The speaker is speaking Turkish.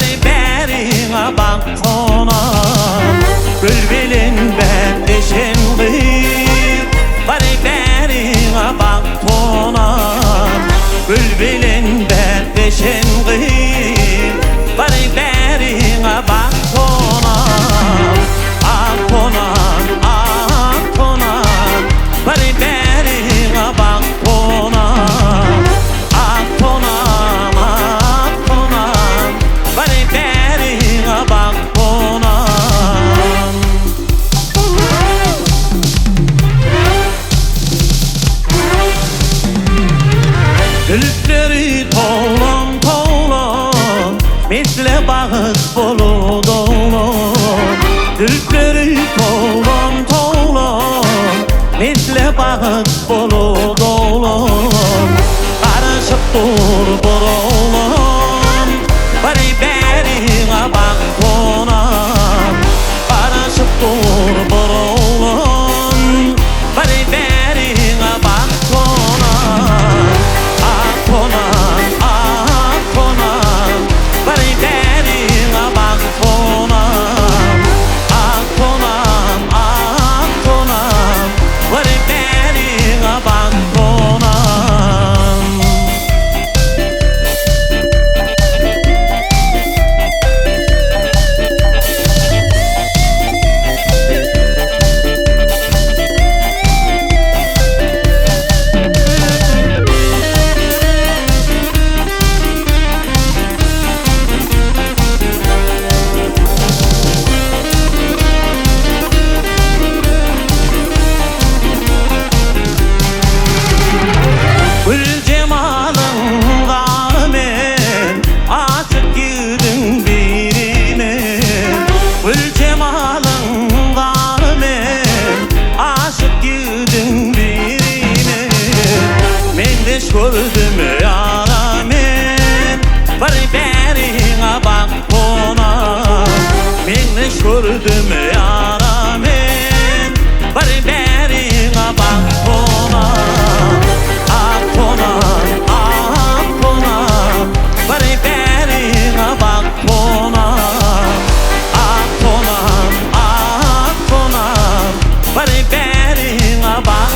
Bari berine bak konam Bülbülün bendeşin kıyım Bari berine bak konam Bülbülün bendeşin kıyım Bari berine bak konam Ah konam, ah konam Bari berine bak konam Ah konam, ah konam Bari berine bak konam Gülükleri toğlan toğlan Misle bağız bolu dolan Gülükleri toğlan toğlan Misle bağız bolu dolan Karışıp dur burolan Bari berine bak konam Karışıp dur burolan Bari berine bak konam Ah konam, ah konam Bari berine bak konam Ah konam, ah konam Bari berine bak konam Gül cemalın gâmen Açık yüzün birine Gül cemalın gâmen Aşık yüzün birine Mendeş gördüm yaramen Bari berine bak konam Mendeş gördüm yaramen Bari berine bak konam Ah konam, ah konam Bari berine bak konam Ah konam, ah konam Bari berine bak